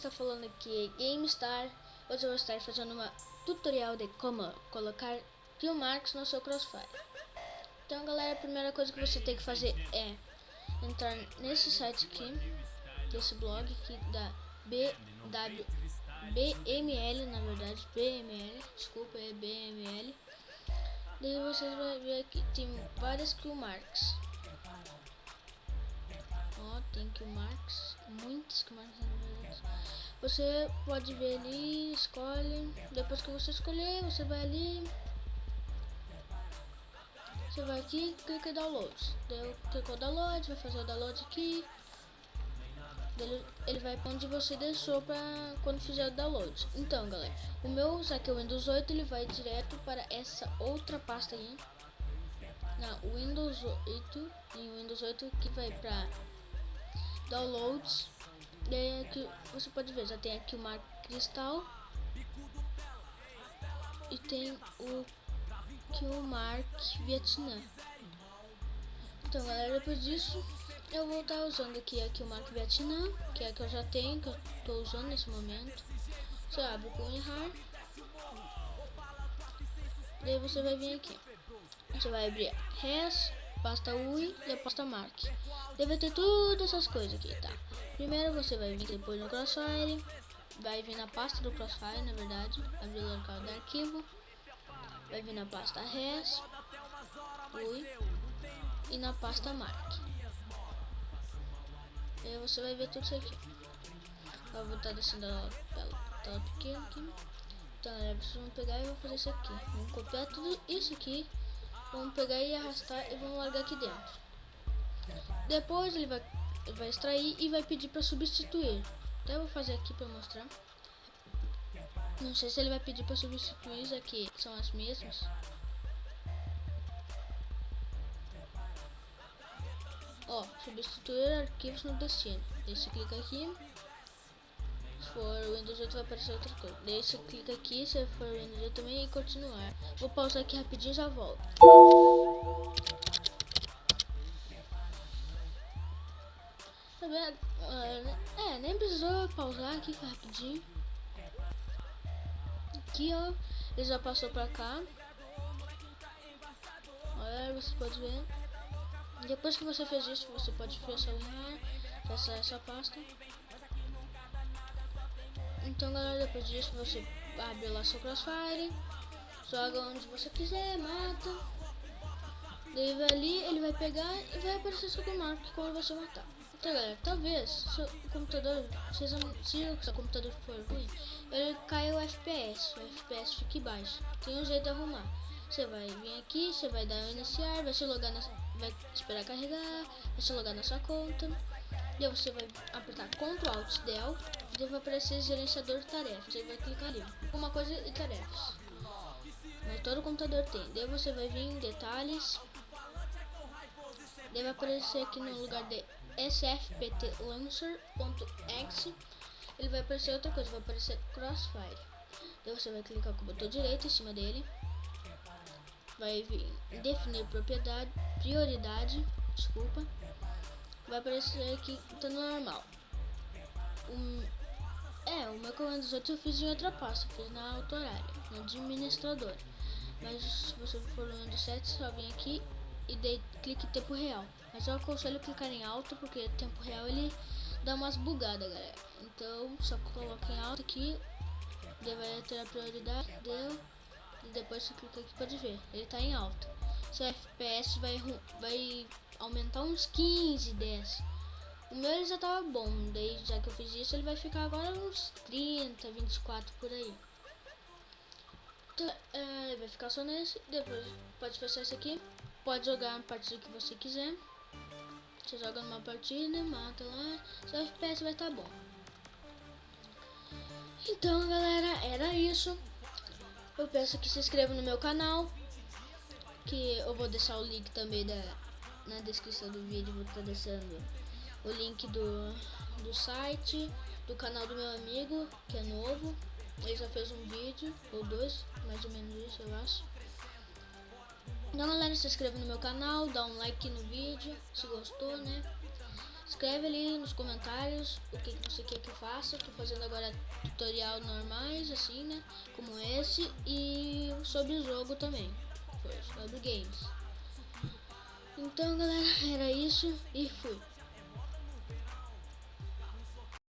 está falando aqui é GameStar. Hoje eu vou estar fazendo uma tutorial de como colocar kill marks no seu Crossfire. Então galera, a primeira coisa que você tem que fazer é entrar nesse site aqui, desse blog aqui da BML, na verdade, BML, desculpa, é BML. Daí vocês vão ver que tem várias kill marks. Ó, tem kill marks, muitas kill marks na verdade. Você pode ver ali, escolhe. Depois que você escolher, você vai ali. Você vai aqui, clica em downloads. Daí eu clico download, vai fazer o download aqui. Ele vai para onde você deixou para quando fizer o download. Então galera, o meu, já que é o Windows 8, ele vai direto para essa outra pasta aí. Na Windows 8, em Windows 8 que vai para downloads. Daí aqui você pode ver, já tem aqui o Mark Cristal e tem o Mark Vietnã. Então galera, depois disso eu vou estar usando aqui o Mark Vietnã, que é a que eu já tenho, que eu estou usando nesse momento. Você abre o WinRAR, daí você vai vir aqui, você vai abrir Res, pasta UI e a pasta Mark. Deve ter todas essas coisas aqui, tá? Primeiro você vai vir depois no Crossfire, vai vir na pasta do Crossfire, na verdade, abrir o local do arquivo, vai vir na pasta Res, UI e na pasta Mark. E aí você vai ver tudo isso aqui. Eu vou estar descendo a tela pequena aqui. Então vocês vão pegar e vão fazer isso aqui. Vamos copiar tudo isso aqui, vamos pegar e arrastar e vamos largar aqui dentro. Depois ele vai extrair e vai pedir para substituir. Então eu vou fazer aqui para mostrar. Não sei se ele vai pedir para substituir, isso aqui são as mesmas. Ó, substituir arquivos no destino. Daí você clica aqui. Se for o Windows 8 vai aparecer outra coisa. Daí você clica aqui, se for o Windows 8 também, e continuar. Vou pausar aqui rapidinho e já volto. Tá vendo? Nem precisou pausar aqui, foi rapidinho. Aqui ó, ele já passou pra cá. Olha, você pode ver. Depois que você fez isso, você pode fechar o WinRAR, fechar essa pasta. Então galera, depois disso você abre lá seu Crossfire, joga onde você quiser, mata. Daí vai ali, ele vai pegar e vai aparecer seu mark quando você matar. Então galera, talvez seu computador, se o seu computador for ruim, ele cai o FPS fique baixo. Tem um jeito de arrumar. Você vai vir aqui, você vai dar o iniciar, vai se logar vai esperar carregar, vai se logar na sua conta. Daí você vai apertar Ctrl Alt Del, daí vai aparecer gerenciador de tarefas. Você vai clicar ali, uma coisa e tarefas. Mas todo computador tem. Daí você vai vir em detalhes. Daí vai aparecer aqui no lugar de sfpt launcher.exe. Ele vai aparecer outra coisa, vai aparecer Crossfire. Daí você vai clicar com o botão direito em cima dele. Vai vir em definir prioridade, desculpa. Vai aparecer aqui, tá no normal. O meu comando 18 eu fiz em outra pasta, fiz na autorária, no administrador. Mas se você for no Windows 7, só vem aqui e daí clique em tempo real. Mas eu aconselho clicar em alto, porque tempo real ele dá umas bugadas, galera. Então só coloca em alto aqui, daí vai ter a prioridade, deu. E depois você clica aqui, pode ver, ele tá em alta. Seu FPS vai aumentar uns 15, 10. O meu ele já tava bom, daí já que eu fiz isso, ele vai ficar agora uns 30, 24 por aí. Então, ele vai ficar só nesse, depois pode fechar esse aqui, pode jogar uma partida que você quiser. Você joga numa partida, mata lá, seu FPS vai estar bom. Então galera, era isso. Eu peço que se inscreva no meu canal, que eu vou deixar o link também na descrição do vídeo. Vou estar deixando o link do site, do canal do meu amigo, que é novo. Ele já fez um vídeo, ou dois, mais ou menos isso eu acho. Então galera, se inscreva no meu canal, dá um like no vídeo, se gostou, né? Escreve ali nos comentários o que você quer que eu faça. Tô fazendo agora tutorial normais, assim, né? Como esse. E sobre o jogo também. Sobre games. Então, galera, era isso. E fui.